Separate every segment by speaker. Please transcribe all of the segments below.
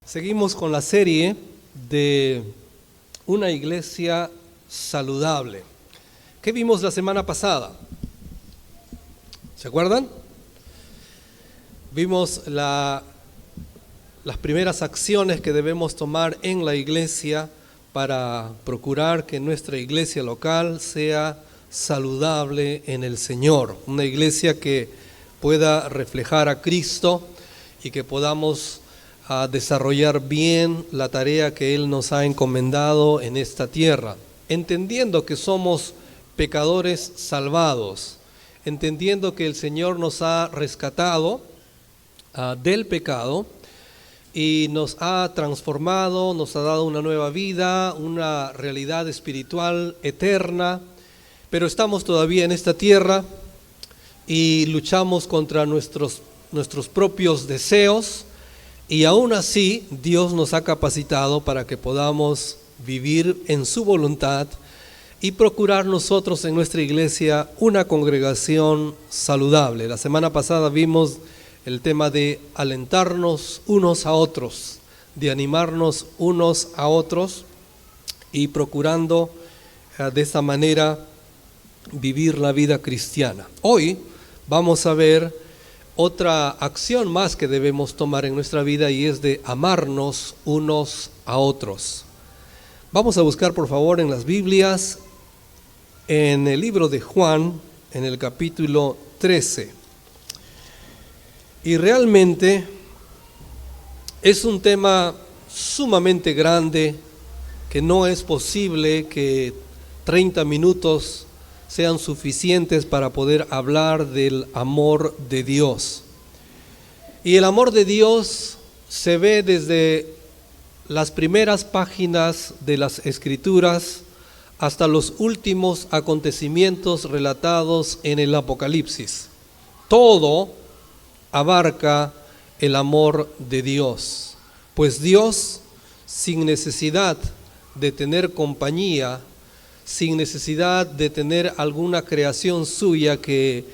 Speaker 1: Seguimos con la serie de una iglesia saludable. ¿Qué vimos la semana pasada? ¿Se acuerdan? Vimos las primeras acciones que debemos tomar en la iglesia para procurar que nuestra iglesia local sea saludable en el Señor. Una iglesia que pueda reflejar a Cristo y que podamos desarrollar bien la tarea que Él nos ha encomendado en esta tierra, entendiendo que somos pecadores salvados, entendiendo que el Señor nos ha rescatado del pecado y nos ha transformado, nos ha dado una nueva vida, una realidad espiritual eterna, pero estamos todavía en esta tierra y luchamos contra nuestros propios deseos. Y aún así, Dios nos ha capacitado para que podamos vivir en su voluntad y procurar nosotros en nuestra iglesia una congregación saludable. La semana pasada vimos el tema de alentarnos unos a otros, de animarnos unos a otros y procurando de esa manera vivir la vida cristiana. Hoy vamos a ver otra acción más que debemos tomar en nuestra vida y es de amarnos unos a otros. Vamos a buscar por favor en las Biblias, en el libro de Juan, en el capítulo 13. Y realmente es un tema sumamente grande que no es posible que 30 minutos sean suficientes para poder hablar del amor de Dios. Y el amor de Dios se ve desde las primeras páginas de las Escrituras hasta los últimos acontecimientos relatados en el Apocalipsis. Todo abarca el amor de Dios, pues Dios, sin necesidad de tener compañía, sin necesidad de tener alguna creación suya que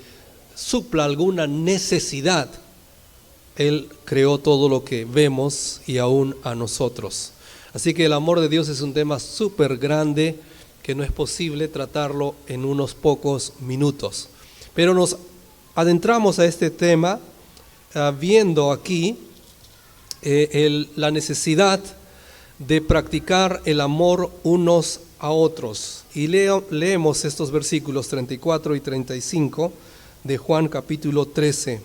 Speaker 1: supla alguna necesidad, Él creó todo lo que vemos y aún a nosotros. Así que el amor de Dios es un tema súper grande que no es posible tratarlo en unos pocos minutos. Pero nos adentramos a este tema viendo aquí la necesidad de practicar el amor unos a otros. Y leemos estos versículos 34 y 35 de Juan capítulo 13.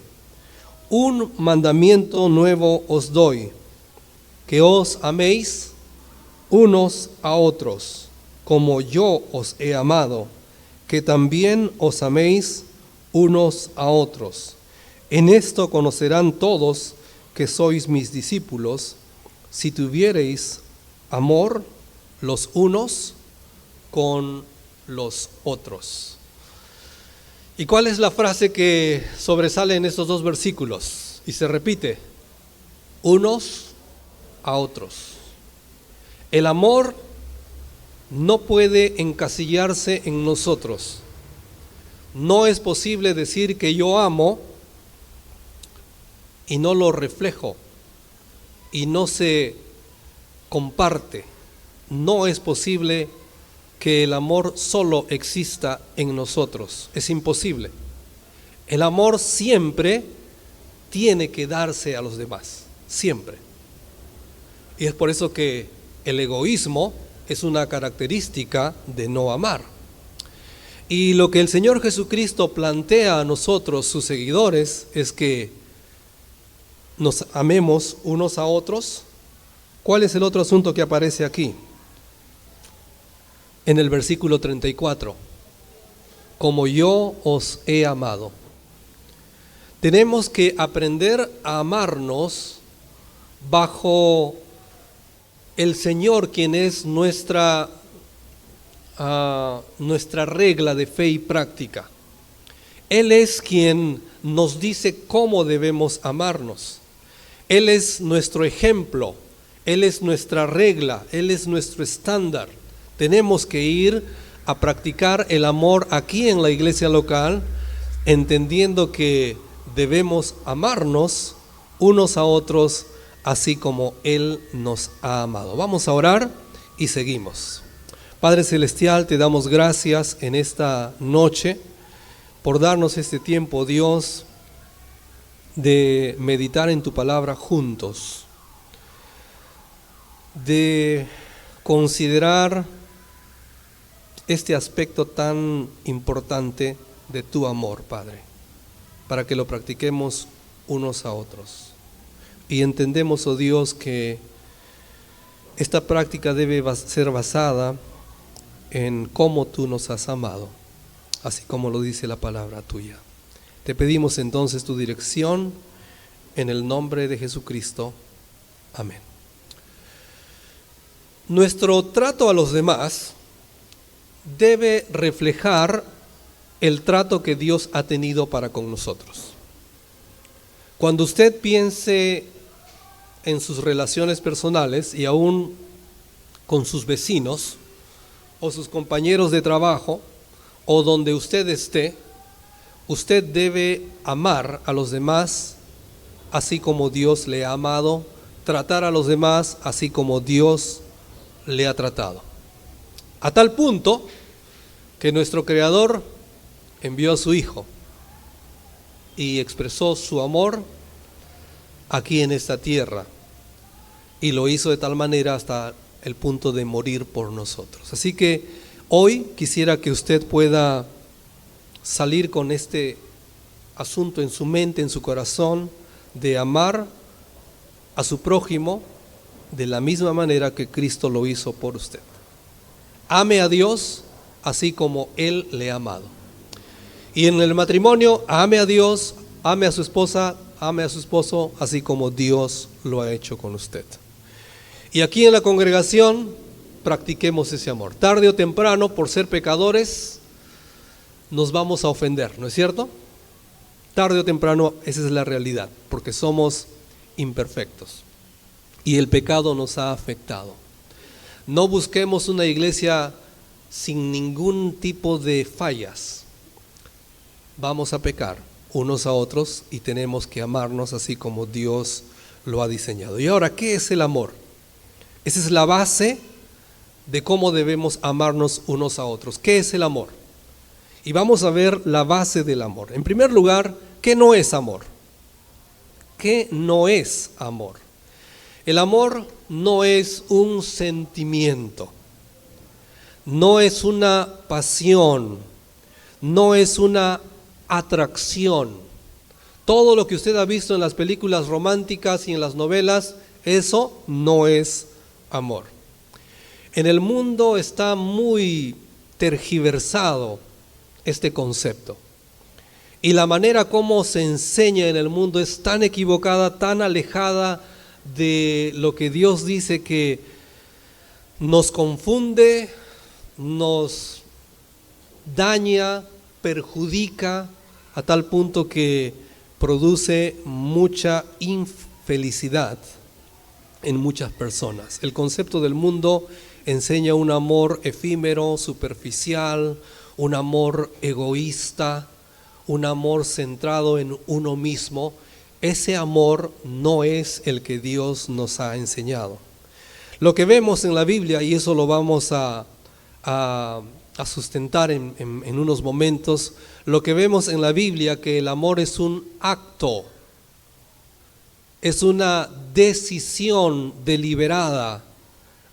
Speaker 1: Un mandamiento nuevo os doy, que os améis unos a otros, como yo os he amado, que también os améis unos a otros. En esto conocerán todos que sois mis discípulos, si tuviereis amor los unos con los otros. ¿Y cuál es la frase que sobresale en estos dos versículos? Y se repite: unos a otros. El amor no puede encasillarse en nosotros. No es posible decir que yo amo y no lo reflejo y no se comparte. No es posible que el amor solo exista en nosotros. Es imposible. El amor siempre tiene que darse a los demás. Siempre. Y es por eso que el egoísmo es una característica de no amar. Y lo que el Señor Jesucristo plantea a nosotros, sus seguidores, es que nos amemos unos a otros. ¿Cuál es el otro asunto que aparece aquí? En el versículo 34, como yo os he amado. Tenemos que aprender a amarnos bajo el Señor, quien es nuestra regla de fe y práctica. Él es quien nos dice cómo debemos amarnos. Él es nuestro ejemplo, Él es nuestra regla, Él es nuestro estándar. Tenemos que ir a practicar el amor aquí en la iglesia local, entendiendo que debemos amarnos unos a otros así como Él nos ha amado. Vamos a orar y seguimos. Padre Celestial, te damos gracias en esta noche por darnos este tiempo, Dios, de meditar en tu palabra juntos, de considerar este aspecto tan importante de tu amor, Padre, para que lo practiquemos unos a otros. Y entendemos, oh Dios, que esta práctica debe ser basada en cómo tú nos has amado, así como lo dice la palabra tuya. Te pedimos entonces tu dirección en el nombre de Jesucristo. Amén. Nuestro trato a los demás debe reflejar el trato que Dios ha tenido para con nosotros. Cuando usted piense en sus relaciones personales y aún con sus vecinos o sus compañeros de trabajo o donde usted esté, usted debe amar a los demás así como Dios le ha amado, tratar a los demás así como Dios le ha tratado. A tal punto que nuestro Creador envió a su Hijo y expresó su amor aquí en esta tierra, y lo hizo de tal manera hasta el punto de morir por nosotros. Así que hoy quisiera que usted pueda salir con este asunto en su mente, en su corazón, de amar a su prójimo de la misma manera que Cristo lo hizo por usted. Ame a Dios así como Él le ha amado. Y en el matrimonio, ame a Dios, ame a su esposa, ame a su esposo, así como Dios lo ha hecho con usted. Y aquí en la congregación, practiquemos ese amor. Tarde o temprano, por ser pecadores, nos vamos a ofender, ¿no es cierto? Tarde o temprano, esa es la realidad, porque somos imperfectos y el pecado nos ha afectado. No busquemos una iglesia sin ningún tipo de fallas. Vamos a pecar unos a otros y tenemos que amarnos así como Dios lo ha diseñado. Y ahora, ¿qué es el amor? Esa es la base de cómo debemos amarnos unos a otros. ¿Qué es el amor? Y vamos a ver la base del amor. En primer lugar, ¿qué no es amor? ¿Qué no es amor? El amor no es un sentimiento, no es una pasión, no es una atracción. Todo lo que usted ha visto en las películas románticas y en las novelas, eso no es amor. En el mundo está muy tergiversado este concepto. Y la manera como se enseña en el mundo es tan equivocada, tan alejada de lo que Dios dice, que nos confunde, nos daña, perjudica, a tal punto que produce mucha infelicidad en muchas personas. El concepto del mundo enseña un amor efímero, superficial, un amor egoísta, un amor centrado en uno mismo. Ese amor no es el que Dios nos ha enseñado. Lo que vemos en la Biblia, y eso lo vamos a sustentar en unos momentos, lo que vemos en la Biblia, que el amor es un acto, es una decisión deliberada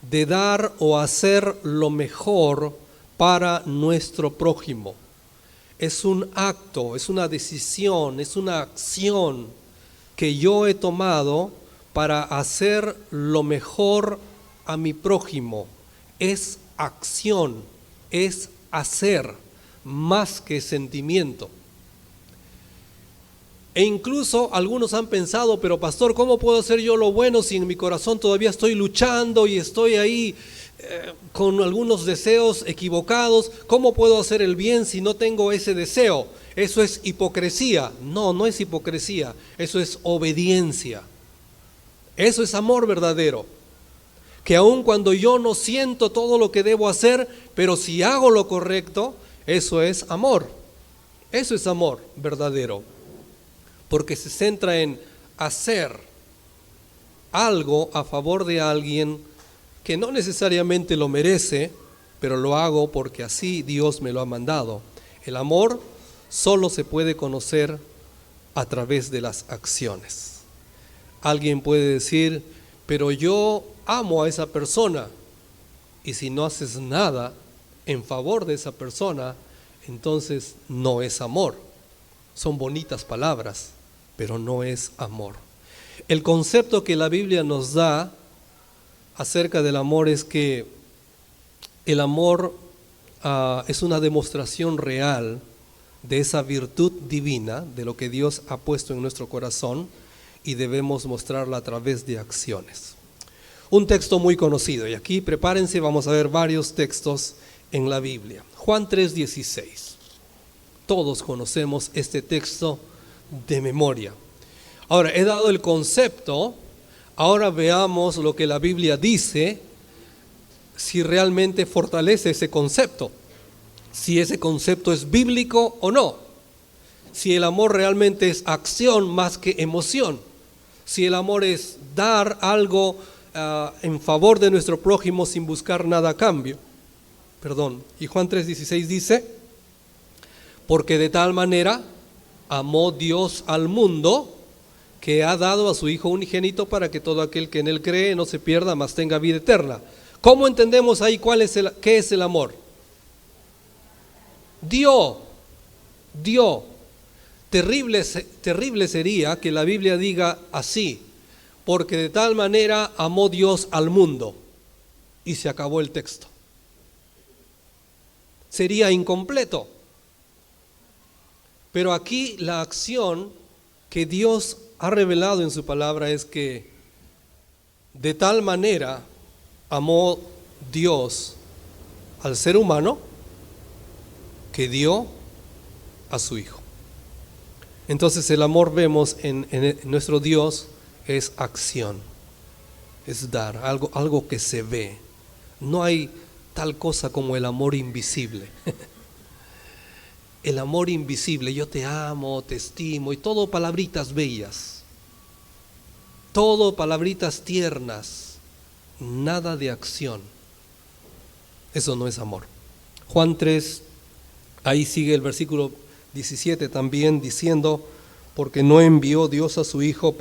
Speaker 1: de dar o hacer lo mejor para nuestro prójimo. Es un acto, es una decisión, es una acción que yo he tomado para hacer lo mejor a mi prójimo. Es acción, es hacer, más que sentimiento. E incluso algunos han pensado, pero pastor, ¿cómo puedo hacer yo lo bueno si en mi corazón todavía estoy luchando y estoy ahí con algunos deseos equivocados? ¿Cómo puedo hacer el bien si no tengo ese deseo? Eso es hipocresía. No, no es hipocresía, eso es obediencia. Eso es amor verdadero. Que aun cuando yo no siento todo lo que debo hacer, pero si hago lo correcto, eso es amor. Eso es amor verdadero. Porque se centra en hacer algo a favor de alguien que no necesariamente lo merece, pero lo hago porque así Dios me lo ha mandado. El amor solo se puede conocer a través de las acciones. Alguien puede decir, pero yo amo a esa persona, y si no haces nada en favor de esa persona, entonces no es amor. Son bonitas palabras, pero no es amor. El concepto que la Biblia nos da acerca del amor es que el amor es una demostración real de esa virtud divina, de lo que Dios ha puesto en nuestro corazón, y debemos mostrarla a través de acciones. Un texto muy conocido, y aquí prepárense, vamos a ver varios textos en la Biblia. Juan 3:16. Todos conocemos este texto de memoria. Ahora, he dado el concepto, ahora veamos lo que la Biblia dice, si realmente fortalece ese concepto, si ese concepto es bíblico o no, si el amor realmente es acción más que emoción, si el amor es dar algo en favor de nuestro prójimo sin buscar nada a cambio. Y Juan 3:16 dice, porque de tal manera amó Dios al mundo, que ha dado a su Hijo unigénito para que todo aquel que en él cree no se pierda, mas tenga vida eterna. ¿Cómo entendemos ahí qué es el amor? Dio. Terrible sería que la Biblia diga así, porque de tal manera amó Dios al mundo, y se acabó el texto. Sería incompleto. Pero aquí la acción que Dios ha revelado en su palabra es que de tal manera amó Dios al ser humano que dio a su Hijo. Entonces el amor, vemos en nuestro Dios, es acción, es dar, algo que se ve. No hay tal cosa como el amor invisible. El amor invisible, yo te amo, te estimo, y todo palabritas bellas, todo palabritas tiernas, nada de acción. Eso no es amor. Juan 3, ahí sigue el versículo 17 también diciendo, porque no envió Dios a su Hijo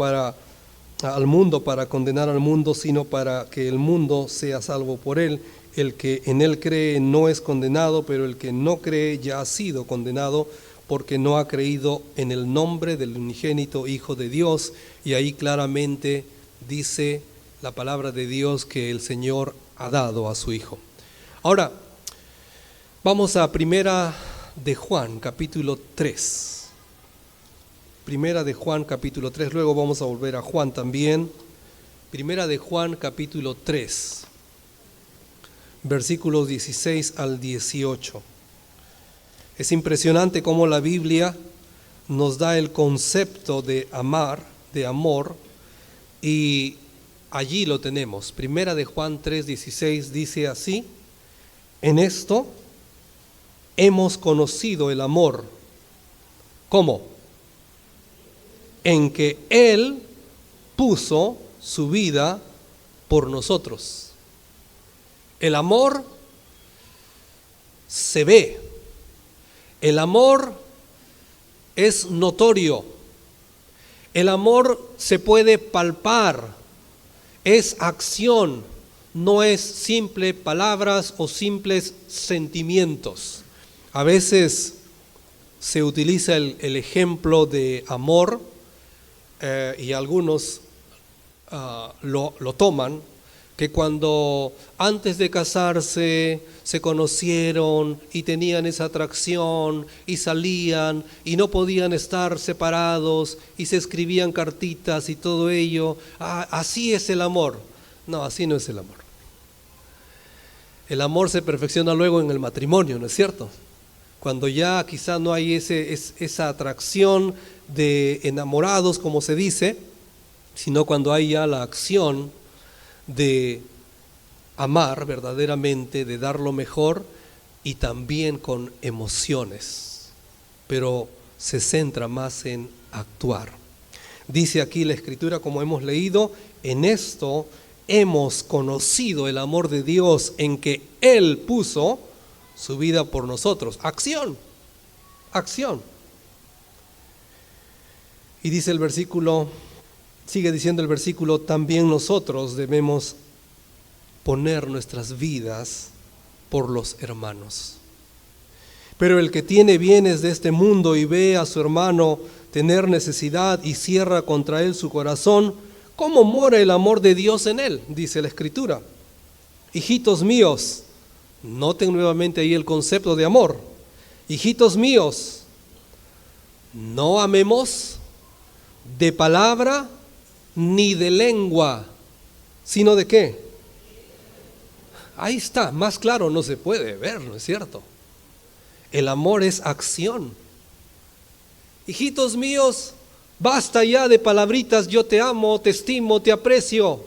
Speaker 1: al mundo para condenar al mundo, sino para que el mundo sea salvo por él. El que en él cree no es condenado, pero el que no cree ya ha sido condenado, porque no ha creído en el nombre del unigénito Hijo de Dios. Y ahí claramente dice la palabra de Dios que el Señor ha dado a su Hijo. Ahora, vamos a Primera de Juan, capítulo 3. Primera de Juan, capítulo 3, luego vamos a volver a Juan también. Primera de Juan, capítulo 3. Versículos 16 al 18. Es impresionante cómo la Biblia nos da el concepto de amar, de amor, y allí lo tenemos. Primera de Juan 3:16 dice así: en esto hemos conocido el amor. ¿Cómo? En que Él puso su vida por nosotros. El amor se ve, el amor es notorio, el amor se puede palpar, es acción, no es simple palabras o simples sentimientos. A veces se utiliza el ejemplo de amor y algunos lo toman, que cuando antes de casarse se conocieron y tenían esa atracción y salían y no podían estar separados y se escribían cartitas y todo ello, así es el amor. No, así no es el amor. El amor se perfecciona luego en el matrimonio, ¿no es cierto? Cuando ya quizá no hay esa atracción de enamorados, como se dice, sino cuando hay ya la acción de amar verdaderamente, de dar lo mejor y también con emociones, pero se centra más en actuar. Dice aquí la Escritura, como hemos leído, En esto hemos conocido el amor de Dios, en que Él puso su vida por nosotros. Acción, acción. Y dice el versículo, sigue diciendo el versículo, también nosotros debemos poner nuestras vidas por los hermanos. Pero el que tiene bienes de este mundo y ve a su hermano tener necesidad y cierra contra él su corazón, ¿cómo mora el amor de Dios en él? Dice la Escritura. Hijitos míos, noten nuevamente ahí el concepto de amor. Hijitos míos, no amemos de palabra ni de lengua, sino de ¿qué? Ahí está, más claro no se puede ver, ¿no es cierto? El amor es acción. Hijitos míos, basta ya de palabritas, yo te amo, te estimo, te aprecio.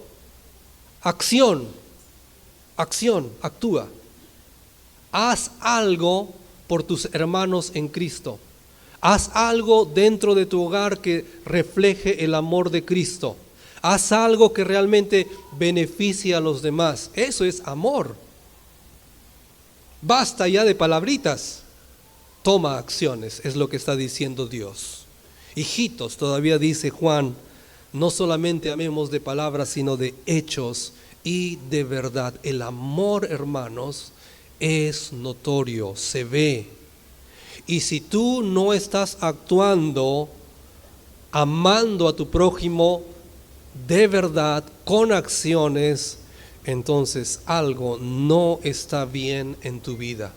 Speaker 1: Acción, acción, actúa. Haz algo por tus hermanos en Cristo. Haz algo dentro de tu hogar que refleje el amor de Cristo. Haz algo que realmente beneficie a los demás. Eso es amor. Basta ya de palabritas. Toma acciones, es lo que está diciendo Dios. Hijitos, todavía dice Juan, no solamente amemos de palabras, sino de hechos y de verdad. El amor, hermanos, es notorio, se ve. Y si tú no estás actuando, amando a tu prójimo de verdad, con acciones, entonces algo no está bien en tu vida.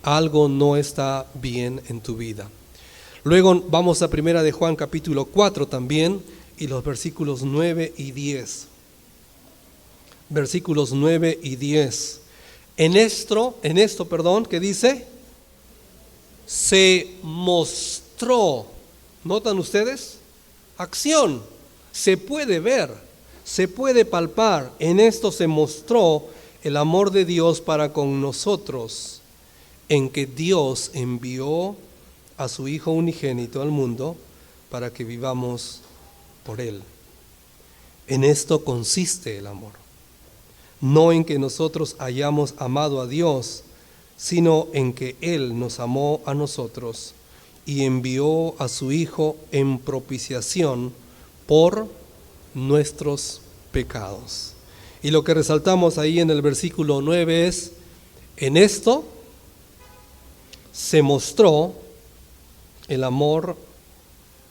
Speaker 1: Algo no está bien en tu vida. Luego vamos a primera de Juan capítulo 4 también, y los versículos 9 y 10. Versículos 9 y 10. En esto, ¿qué dice? Se mostró. ¿Notan ustedes? Acción. Se puede ver, se puede palpar. En esto se mostró el amor de Dios para con nosotros, en que Dios envió a su Hijo unigénito al mundo para que vivamos por Él. En esto consiste el amor. No en que nosotros hayamos amado a Dios, sino en que Él nos amó a nosotros y envió a su Hijo en propiciación por nuestros pecados. Y lo que resaltamos ahí en el versículo 9 es, en esto se mostró el amor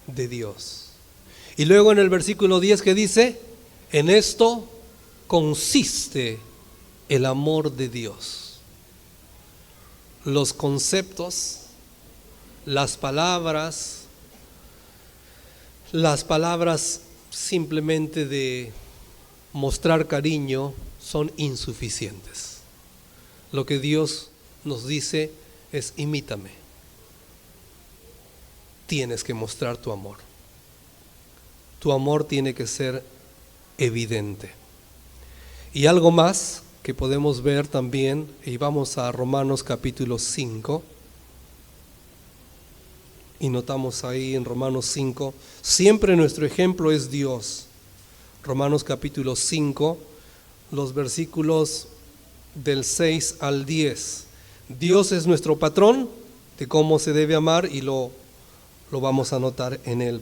Speaker 1: de Dios. Y luego en el versículo 10 que dice, en esto consiste el amor de Dios. Los conceptos, las palabras simplemente de mostrar cariño son insuficientes. Lo que Dios nos dice es: imítame. Tienes que mostrar tu amor. Tu amor tiene que ser evidente. Y algo más que podemos ver también, y vamos a Romanos capítulo 5, y notamos ahí en Romanos 5, siempre nuestro ejemplo es Dios. Romanos capítulo 5, los versículos del 6 al 10. Dios es nuestro patrón de cómo se debe amar, y lo vamos a notar en él.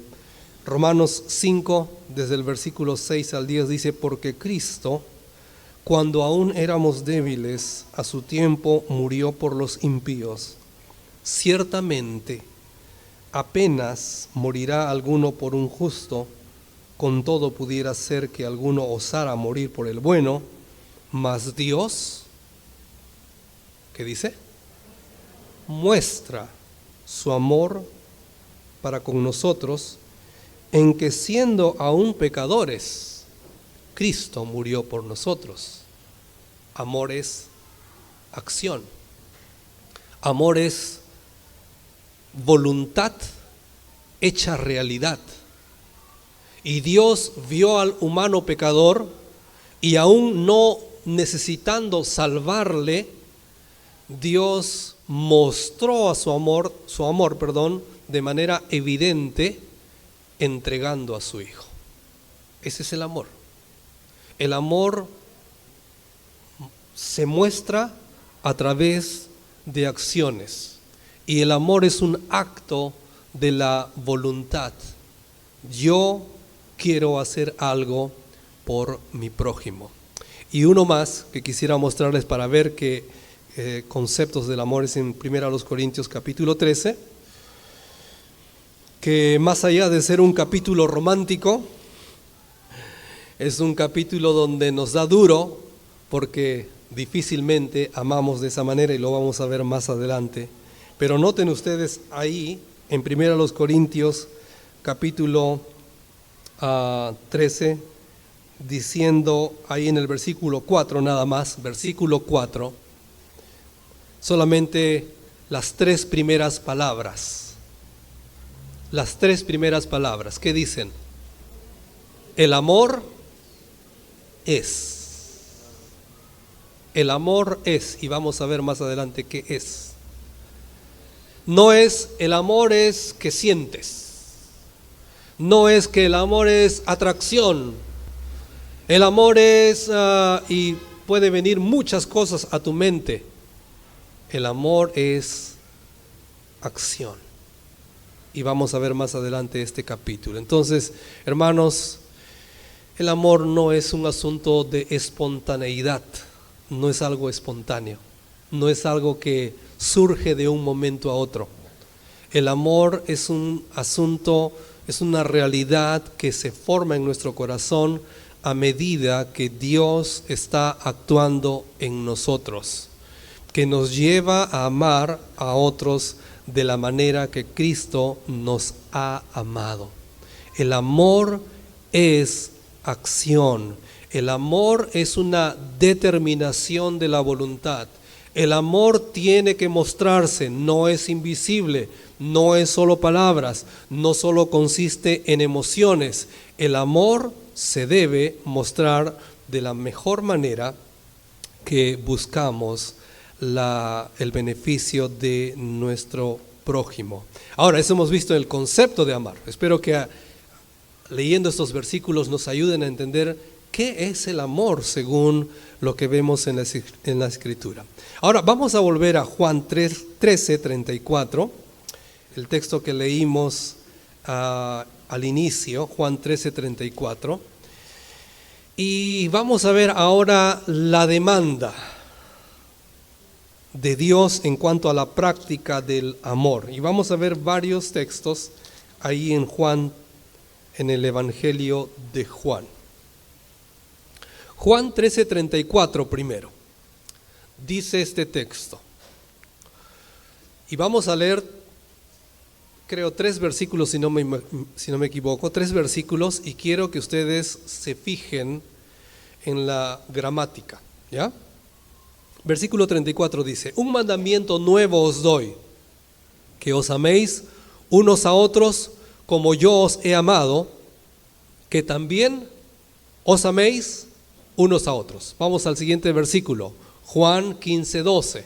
Speaker 1: Romanos 5, desde el versículo 6 al 10 dice: porque Cristo, cuando aún éramos débiles, a su tiempo murió por los impíos. Ciertamente, apenas morirá alguno por un justo, con todo pudiera ser que alguno osara morir por el bueno, mas Dios, ¿qué dice? Muestra su amor para con nosotros, en que siendo aún pecadores, Cristo murió por nosotros. Amor es acción. Amor es voluntad hecha realidad. Y Dios vio al humano pecador, y aún no necesitando salvarle, Dios mostró a su amor, de manera evidente, entregando a su Hijo. Ese es el amor. El amor se muestra a través de acciones y el amor es un acto de la voluntad. Yo quiero hacer algo por mi prójimo. Y uno más que quisiera mostrarles para ver qué conceptos del amor es en 1 Corintios capítulo 13, que más allá de ser un capítulo romántico, es un capítulo donde nos da duro porque difícilmente amamos de esa manera y lo vamos a ver más adelante. Pero noten ustedes ahí en 1 Corintios capítulo 13, diciendo ahí en el versículo 4 nada más, versículo 4, solamente las tres primeras palabras. Las tres primeras palabras, ¿qué dicen? El amor es. El amor es, y vamos a ver más adelante qué es. No es, el amor es que sientes. No es que el amor es atracción. El amor es, y puede venir muchas cosas a tu mente. El amor es acción. Y vamos a ver más adelante este capítulo. Entonces, hermanos, el amor no es un asunto de espontaneidad. No es algo espontáneo. No es algo que surge de un momento a otro. El amor es un asunto, es una realidad que se forma en nuestro corazón a medida que Dios está actuando en nosotros, que nos lleva a amar a otros de la manera que Cristo nos ha amado. El amor es acción. El amor es una determinación de la voluntad. El amor tiene que mostrarse, no es invisible, no es solo palabras, no solo consiste en emociones. El amor se debe mostrar de la mejor manera que buscamos el beneficio de nuestro prójimo. Ahora, eso hemos visto en el concepto de amar. Espero que leyendo estos versículos nos ayuden a entender qué es el amor según lo que vemos en la Escritura. Ahora vamos a volver a Juan 13:34, el texto que leímos al inicio, Juan 13:34, y vamos a ver ahora la demanda de Dios en cuanto a la práctica del amor. Y vamos a ver varios textos ahí en Juan, en el Evangelio de Juan. Juan 13:34 primero, dice este texto. Y vamos a leer, creo, 3 versículos, si no me equivoco, 3 versículos, y quiero que ustedes se fijen en la gramática, ¿ya? Versículo 34 dice: un mandamiento nuevo os doy, que os améis unos a otros como yo os he amado, que también os améis unos a otros. Vamos al siguiente versículo, Juan 15:12.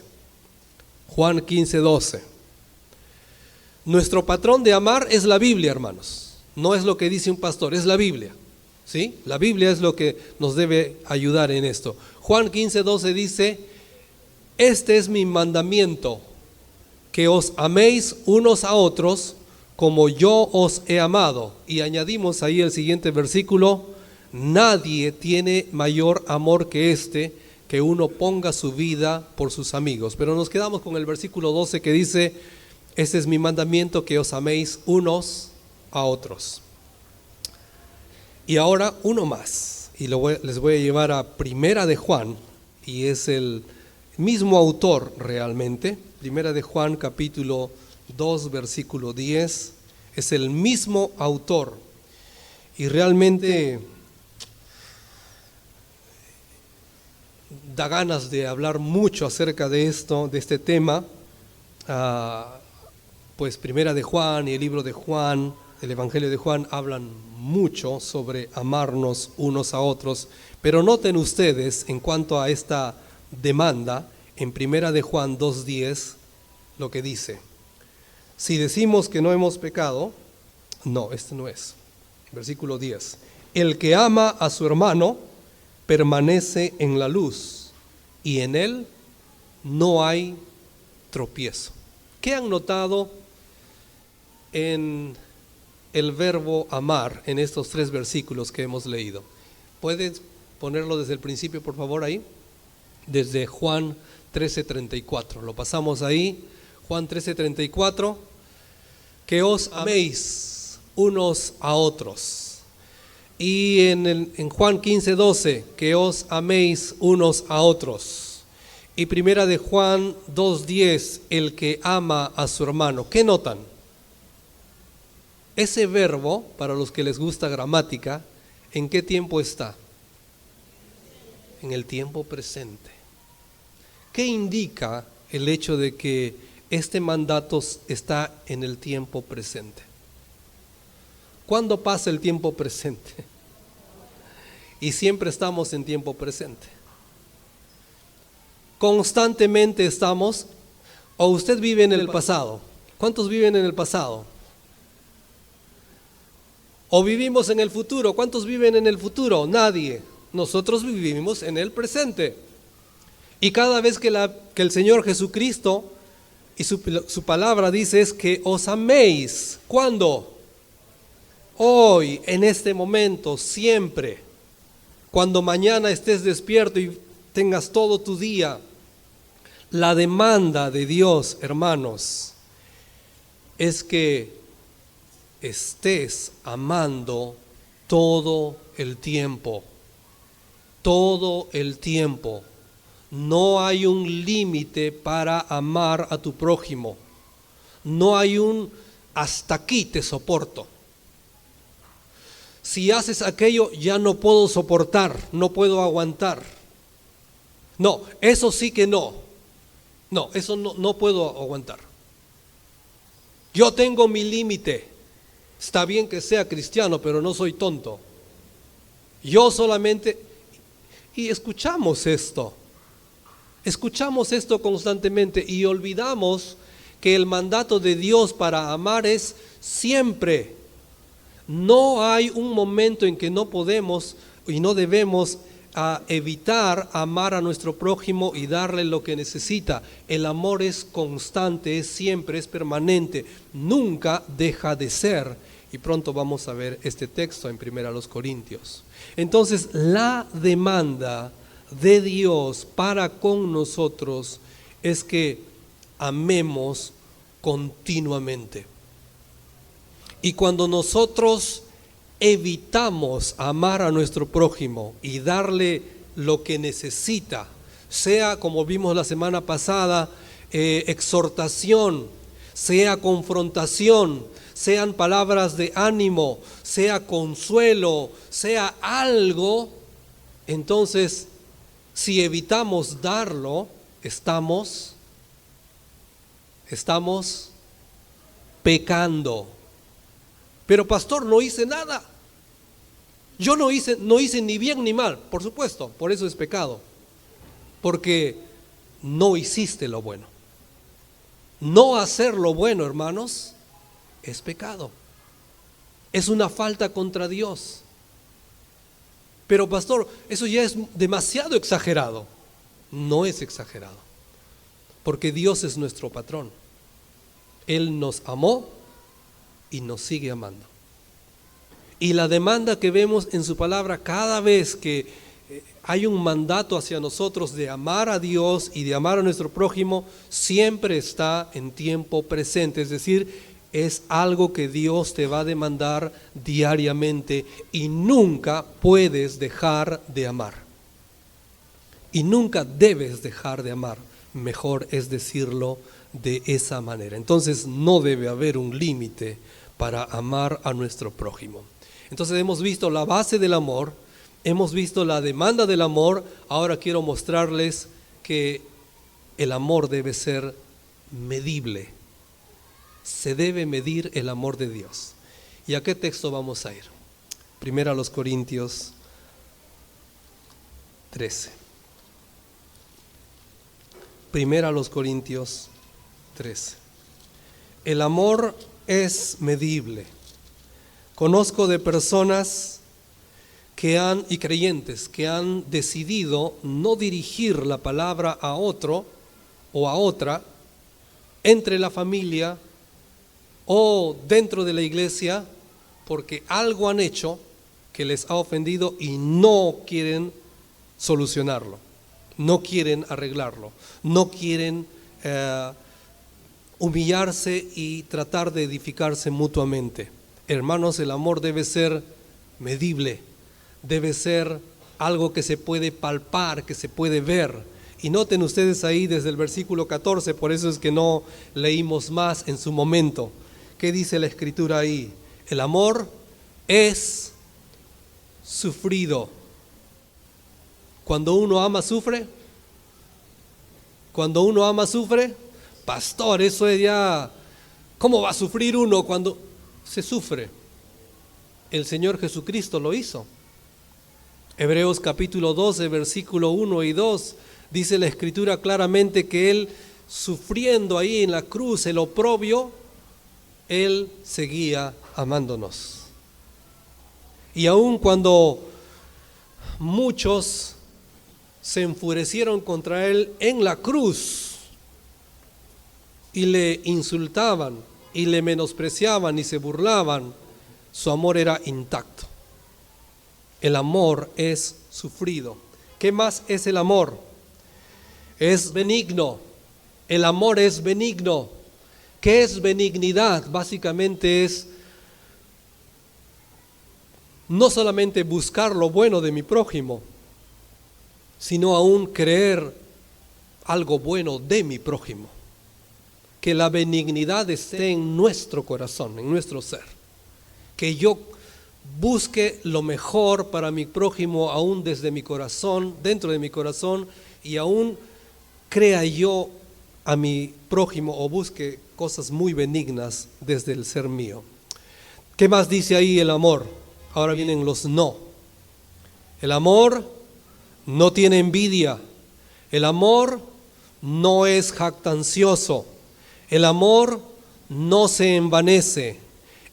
Speaker 1: Juan 15:12. Nuestro patrón de amar es la Biblia, hermanos. No es lo que dice un pastor, es la Biblia. ¿Sí? La Biblia es lo que nos debe ayudar en esto. Juan 15:12 dice: este es mi mandamiento, que os améis unos a otros como yo os he amado. Y añadimos ahí el siguiente versículo: nadie tiene mayor amor que este, que uno ponga su vida por sus amigos. Pero nos quedamos con el versículo 12 que dice: este es mi mandamiento, que os améis unos a otros. Y ahora uno más, y les voy a llevar a Primera de Juan, y es el mismo autor realmente. Primera de Juan capítulo 2 versículo 10, es el mismo autor, y realmente da ganas de hablar mucho acerca de esto, de este tema. Pues Primera de Juan y el libro de Juan, el Evangelio de Juan, hablan mucho sobre amarnos unos a otros, pero noten ustedes en cuanto a esta demanda, en Primera de Juan 2:10, lo que dice: si decimos que no hemos pecado, no, este no es, versículo 10, el que ama a su hermano permanece en la luz y en él no hay tropiezo. ¿Qué han notado en el verbo amar en estos 3 versículos que hemos leído? ¿Puedes ponerlo desde el principio, por favor, ahí? Desde Juan 13:34. Lo pasamos ahí. Juan 13:34. Que os améis unos a otros. Y en Juan 15:12, que os améis unos a otros. Y primera de Juan 2:10, el que ama a su hermano. ¿Qué notan? Ese verbo, para los que les gusta gramática, ¿en qué tiempo está? En el tiempo presente. ¿Qué indica el hecho de que este mandato está en el tiempo presente? ¿Cuándo pasa el tiempo presente? Y siempre estamos en tiempo presente. Constantemente estamos. ¿O usted vive en el pasado? ¿Cuántos viven en el pasado? ¿O vivimos en el futuro? ¿Cuántos viven en el futuro? Nadie. Nosotros vivimos en el presente. Y cada vez que el Señor Jesucristo y su palabra dice es que os améis. ¿Cuándo? Hoy, en este momento, siempre. Cuando mañana estés despierto y tengas todo tu día. La demanda de Dios, hermanos, es que estés amando todo el tiempo. Todo el tiempo. No hay un límite para amar a tu prójimo. No hay un hasta aquí te soporto. Si haces aquello ya no puedo soportar, no puedo aguantar. No, eso sí que no. No, eso no puedo aguantar. Yo tengo mi límite. Está bien que sea cristiano, pero no soy tonto. Yo solamente... Y escuchamos esto constantemente y olvidamos que el mandato de Dios para amar es siempre. No hay un momento en que no podemos y no debemos evitar amar a nuestro prójimo y darle lo que necesita. El amor es constante, es siempre, es permanente, nunca deja de ser. Y pronto vamos a ver este texto en 1 Corintios. Entonces, la demanda de Dios para con nosotros es que amemos continuamente. Y cuando nosotros evitamos amar a nuestro prójimo y darle lo que necesita, sea como vimos la semana pasada, exhortación, sea confrontación, sean palabras de ánimo, sea consuelo, sea algo, entonces si evitamos darlo, estamos pecando. Pero pastor, no hice nada. Yo no hice ni bien ni mal, por supuesto, por eso es pecado. Porque no hiciste lo bueno. No hacer lo bueno, hermanos, es pecado. Es una falta contra Dios. Pero pastor, eso ya es demasiado exagerado. No es exagerado. Porque Dios es nuestro patrón. Él nos amó y nos sigue amando. Y la demanda que vemos en su palabra cada vez que hay un mandato hacia nosotros de amar a Dios y de amar a nuestro prójimo, siempre está en tiempo presente. Es decir, es algo que Dios te va a demandar diariamente y nunca puedes dejar de amar. Y nunca debes dejar de amar. Mejor es decirlo de esa manera. Entonces no debe haber un límite para amar a nuestro prójimo. Entonces hemos visto la base del amor, hemos visto la demanda del amor. Ahora quiero mostrarles que el amor debe ser medible. Se debe medir el amor de Dios. ¿Y a qué texto vamos a ir? 1 Corintios 13. 1 Corintios 13. El amor es medible. Conozco de personas y creyentes que han decidido no dirigir la palabra a otro o a otra entre la familia o dentro de la iglesia, porque algo han hecho que les ha ofendido y no quieren solucionarlo, no quieren arreglarlo, no quieren humillarse y tratar de edificarse mutuamente. Hermanos, el amor debe ser medible, debe ser algo que se puede palpar, que se puede ver. Y noten ustedes ahí desde el versículo 14, por eso es que no leímos más en su momento. ¿Qué dice la escritura ahí? El amor es sufrido. Cuando uno ama, sufre. Cuando uno ama, sufre. Pastor, eso es ya... ¿Cómo va a sufrir uno cuando se sufre? El Señor Jesucristo lo hizo. Hebreos capítulo 12, versículo 1 y 2, dice la escritura claramente que Él, sufriendo ahí en la cruz el oprobio, Él seguía amándonos. Y aun cuando muchos se enfurecieron contra Él en la cruz y le insultaban y le menospreciaban y se burlaban, su amor era intacto. El amor es sufrido. ¿Qué más es el amor? Es benigno. El amor es benigno. ¿Qué es benignidad? Básicamente es no solamente buscar lo bueno de mi prójimo, sino aún creer algo bueno de mi prójimo. Que la benignidad esté en nuestro corazón, en nuestro ser. Que yo busque lo mejor para mi prójimo aún desde mi corazón, dentro de mi corazón, y aún crea yo a mi prójimo o busque cosas muy benignas desde el ser mío. ¿Qué más dice ahí el amor? Ahora vienen los no. El amor no tiene envidia. El amor no es jactancioso. El amor no se envanece.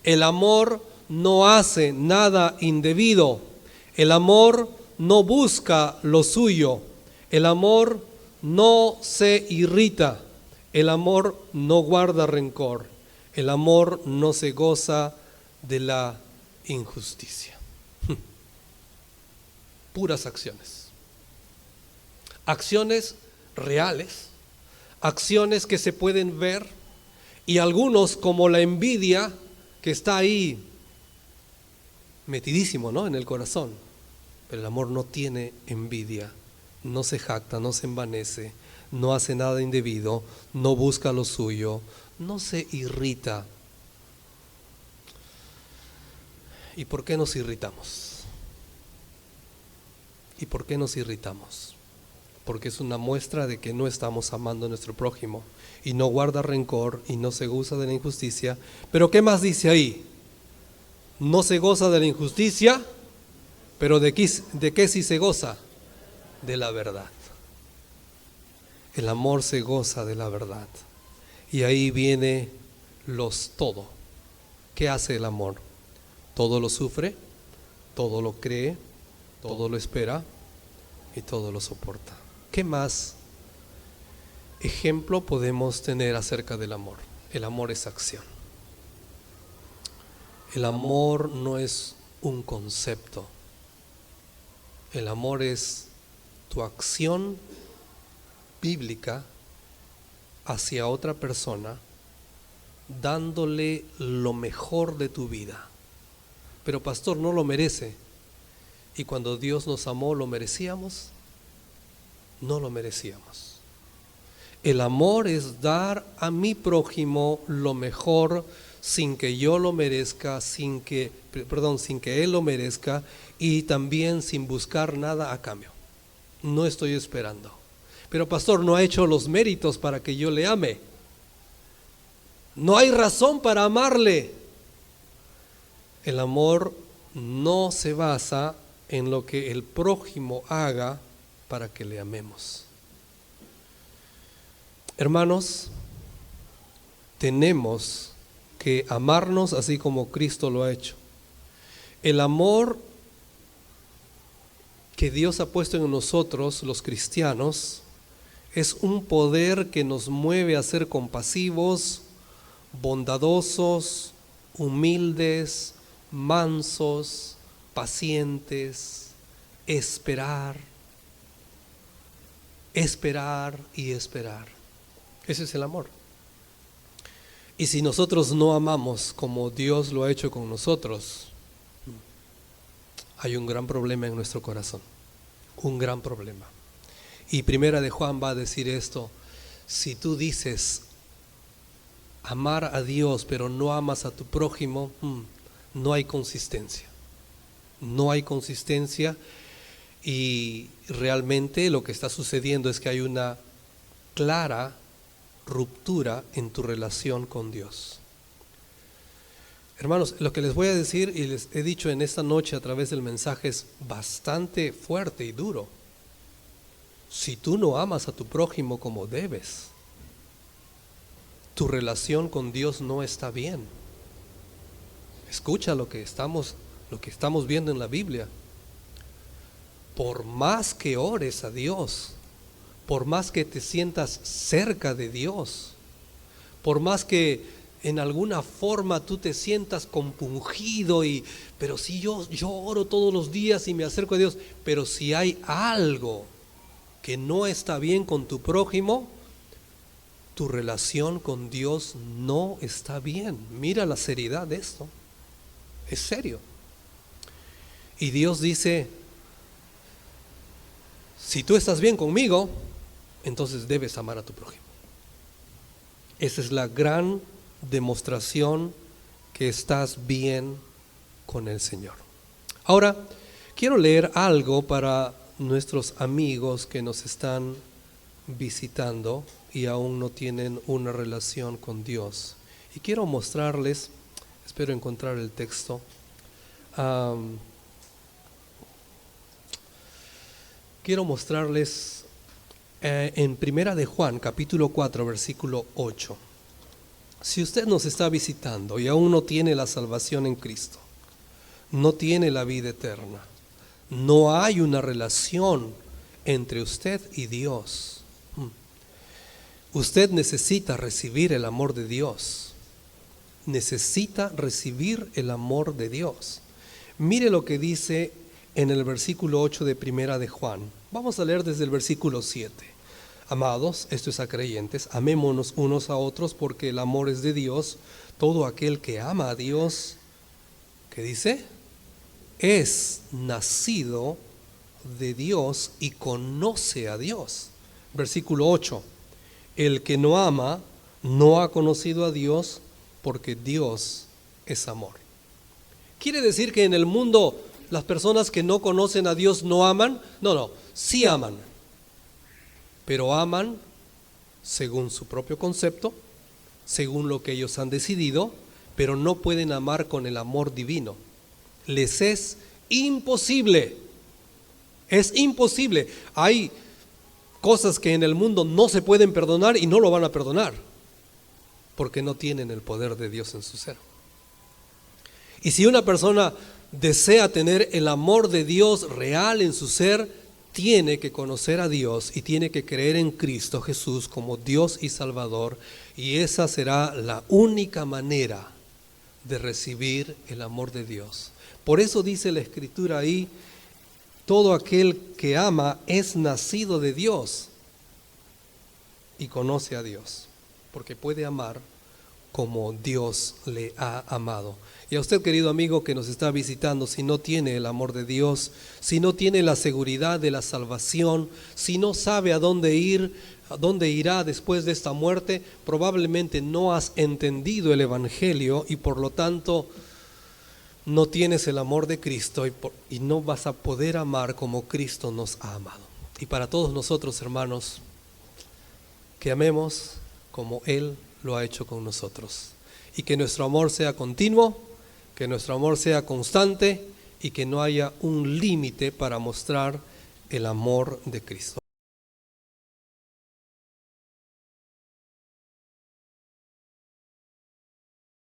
Speaker 1: El amor no hace nada indebido. El amor no busca lo suyo. El amor no se irrita. El amor no guarda rencor. El amor no se goza de la injusticia. Puras acciones. Acciones reales. Acciones que se pueden ver. Y algunos, como la envidia, que está ahí metidísimo, ¿no?, en el corazón. Pero el amor no tiene envidia, no se jacta, no se envanece, no hace nada indebido, no busca lo suyo, no se irrita. ¿Y por qué nos irritamos? ¿Y por qué nos irritamos? Porque es una muestra de que no estamos amando a nuestro prójimo y no guarda rencor y no se goza de la injusticia. Pero ¿qué más dice ahí? No se goza de la injusticia, pero ¿de qué sí se goza? De la verdad. El amor se goza de la verdad. Y ahí viene los todo. ¿Qué hace el amor? Todo lo sufre, todo lo cree, todo lo espera y todo lo soporta. ¿Qué más ejemplo podemos tener acerca del amor? El amor es acción. El amor no es un concepto. El amor es tu acción bíblica hacia otra persona, dándole lo mejor de tu vida. Pero pastor, no lo merece. ¿Y cuando Dios nos amó, lo merecíamos? No lo merecíamos. El amor es dar a mi prójimo lo mejor sin que yo lo merezca, sin que él lo merezca, y también sin buscar nada a cambio. No estoy esperando. Pero pastor, no ha hecho los méritos para que yo le ame. No hay razón para amarle. El amor no se basa en lo que el prójimo haga para que le amemos. Hermanos, tenemos que amarnos así como Cristo lo ha hecho. El amor que Dios ha puesto en nosotros, los cristianos, es un poder que nos mueve a ser compasivos, bondadosos, humildes, mansos, pacientes, esperar y esperar. Ese es el amor. Y si nosotros no amamos como Dios lo ha hecho con nosotros, hay un gran problema en nuestro corazón, un gran problema. Y Primera de Juan va a decir esto: si tú dices amar a Dios pero no amas a tu prójimo, no hay consistencia. No hay consistencia, y realmente lo que está sucediendo es que hay una clara ruptura en tu relación con Dios. Hermanos, lo que les voy a decir y les he dicho en esta noche a través del mensaje es bastante fuerte y duro. Si tú no amas a tu prójimo como debes, tu relación con Dios no está bien. Escucha lo que estamos viendo en la Biblia. Por más que ores a Dios, por más que te sientas cerca de Dios, por más que en alguna forma tú te sientas compungido, pero si yo oro todos los días y me acerco a Dios, pero si hay algo que no está bien con tu prójimo, tu relación con Dios no está bien. Mira la seriedad de esto. Es serio. Y Dios dice: si tú estás bien conmigo, entonces debes amar a tu prójimo. Esa es la gran demostración que estás bien con el Señor. Ahora, quiero leer algo para nuestros amigos que nos están visitando y aún no tienen una relación con Dios. Y quiero mostrarles, espero encontrar el texto. Quiero mostrarles en Primera de Juan, capítulo 4, versículo 8. Si usted nos está visitando y aún no tiene la salvación en Cristo, no tiene la vida eterna, no hay una relación entre usted y Dios, usted necesita recibir el amor de Dios. Necesita recibir el amor de Dios. Mire lo que dice en el versículo 8 de Primera de Juan. Vamos a leer desde el versículo 7. Amados, esto es a creyentes, amémonos unos a otros porque el amor es de Dios. Todo aquel que ama a Dios, ¿qué dice? Es nacido de Dios y conoce a Dios. Versículo 8. El que no ama no ha conocido a Dios, porque Dios es amor. ¿Quiere decir que en el mundo las personas que no conocen a Dios no aman? No, sí aman, pero aman según su propio concepto, según lo que ellos han decidido, pero no pueden amar con el amor divino. Les es imposible. Es imposible. Hay cosas que en el mundo no se pueden perdonar y no lo van a perdonar, porque no tienen el poder de Dios en su ser. Y si una persona desea tener el amor de Dios real en su ser, tiene que conocer a Dios y tiene que creer en Cristo Jesús como Dios y Salvador, y esa será la única manera de recibir el amor de Dios. Por eso dice la Escritura ahí: todo aquel que ama es nacido de Dios y conoce a Dios, porque puede amar como Dios le ha amado. Y a usted, querido amigo que nos está visitando, si no tiene el amor de Dios, si no tiene la seguridad de la salvación, si no sabe a dónde ir, a dónde irá después de esta muerte, probablemente no has entendido el Evangelio y por lo tanto no tienes el amor de Cristo y no vas a poder amar como Cristo nos ha amado. Y para todos nosotros, hermanos, que amemos como Él lo ha hecho con nosotros, y que nuestro amor sea continuo, que nuestro amor sea constante y que no haya un límite para mostrar el amor de Cristo.